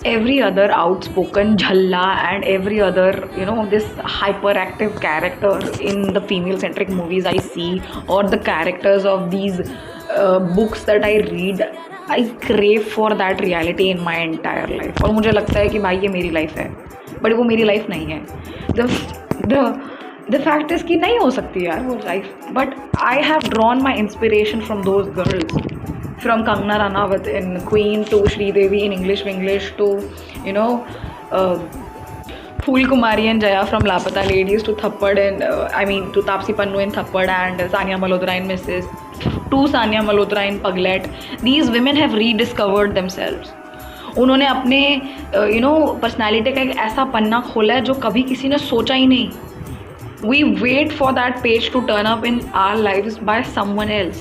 every other outspoken jhalla and every other, this hyperactive character in the female centric movies I see, or the characters of these books that I read, I crave for that reality in my entire life. और मुझे लगता है कि भाई ये मेरी life है, but वो मेरी लाइफ नहीं है. द फैक्ट इज़ कि नहीं हो सकती यार वो life, but I have drawn my inspiration from those girls. From Kangna Ranaut in Queen to Sridevi in English to, Phool Kumari and Jaya from Lapata Ladies to Thappad and to Taapsee Pannu in Thappad and Sania Malhotra in Mrs. to Sania Malhotra in Paglet. These women have rediscovered themselves. उन्होंने अपने personality का एक ऐसा पन्ना खोला है जो कभी किसी ने सोचा ही नहीं. We wait for that page to turn up in our lives by someone else,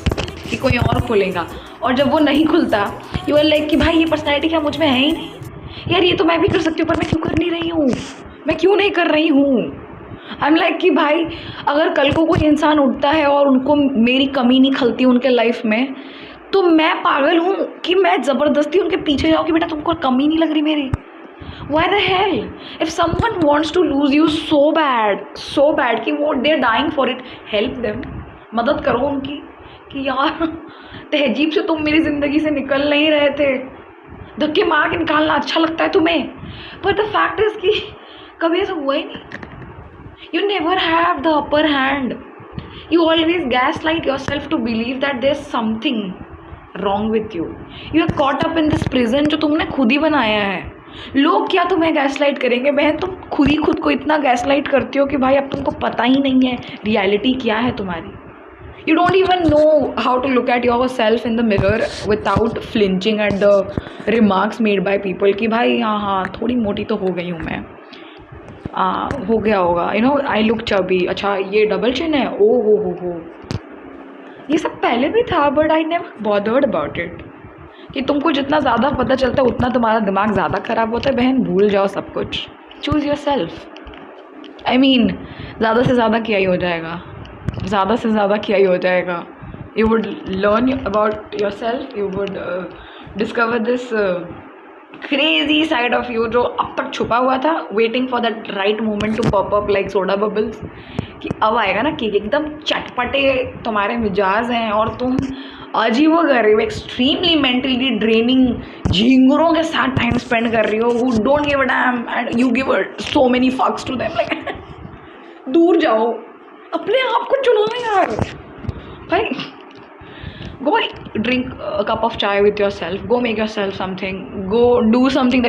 कि कोई और खुलेगा. और जब वो नहीं खुलता, यू आर लाइक कि भाई ये पर्सनैलिटी क्या मुझ में है ही नहीं यार, ये तो मैं भी कर सकती हूँ पर मैं क्यों कर नहीं रही हूँ, मैं क्यों नहीं कर रही हूँ. आई एम लाइक कि भाई अगर कल को कोई इंसान उठता है और उनको मेरी कमी नहीं खलती उनके लाइफ में, तो मैं पागल हूँ कि मैं ज़बरदस्ती उनके पीछे जाऊँ कि बेटा तुमको कमी नहीं लग रही मेरी. Why the hell? If someone wants to lose you so bad कि वो they're dying for it, help them. मदद करो उनकी कि यार तहजीब से तुम मेरी ज़िंदगी से निकल नहीं रहे थे, धक्के मार के निकालना अच्छा लगता है तुम्हें, but the fact is कि कभी ऐसा हुआ ही नहीं. You never have the upper hand. You always gaslight yourself to believe that there's something wrong with you. You are caught up in this prison जो तुमने खुद ही बनाया है. लोग क्या तुम्हें गैसलाइट करेंगे बहन, तुम खुद को इतना गैसलाइट करती हो कि भाई अब तुमको पता ही नहीं है रियलिटी क्या है तुम्हारी. You don't even know how to look at yourself in the mirror without flinching at the remarks made by people कि भाई हाँ थोड़ी मोटी तो हो गई हूँ मैं, हो गया होगा, आई लुक चबी, अच्छा ये डबल चिन है, ओ हो. ये सब पहले भी था but I never bothered about it. कि तुमको जितना ज़्यादा पता चलता है उतना तुम्हारा दिमाग ज़्यादा ख़राब होता है. बहन भूल जाओ सब कुछ, चूज़ योर सेल्फ. ज़्यादा से ज़्यादा क्या ही हो जाएगा, ज़्यादा से ज़्यादा क्या ही हो जाएगा. You would learn about yourself, you would discover this crazy side of you जो अब तक छुपा हुआ था, waiting for that right moment to pop up like soda bubbles. कि अब आएगा ना कि एकदम चटपटे तुम्हारे मिजाज हैं और तुम अजीबो कर रही हो, एक्सट्रीमली मेंटली ड्रेनिंग झिंगुरों के साथ टाइम स्पेंड कर रही हो who don't give a dam and you give so many फक्स टू देम. लाइक दूर जाओ, अपने आप को चुनो यार भाई. Go drink a cup of chai with yourself. Go make yourself something. Go do something that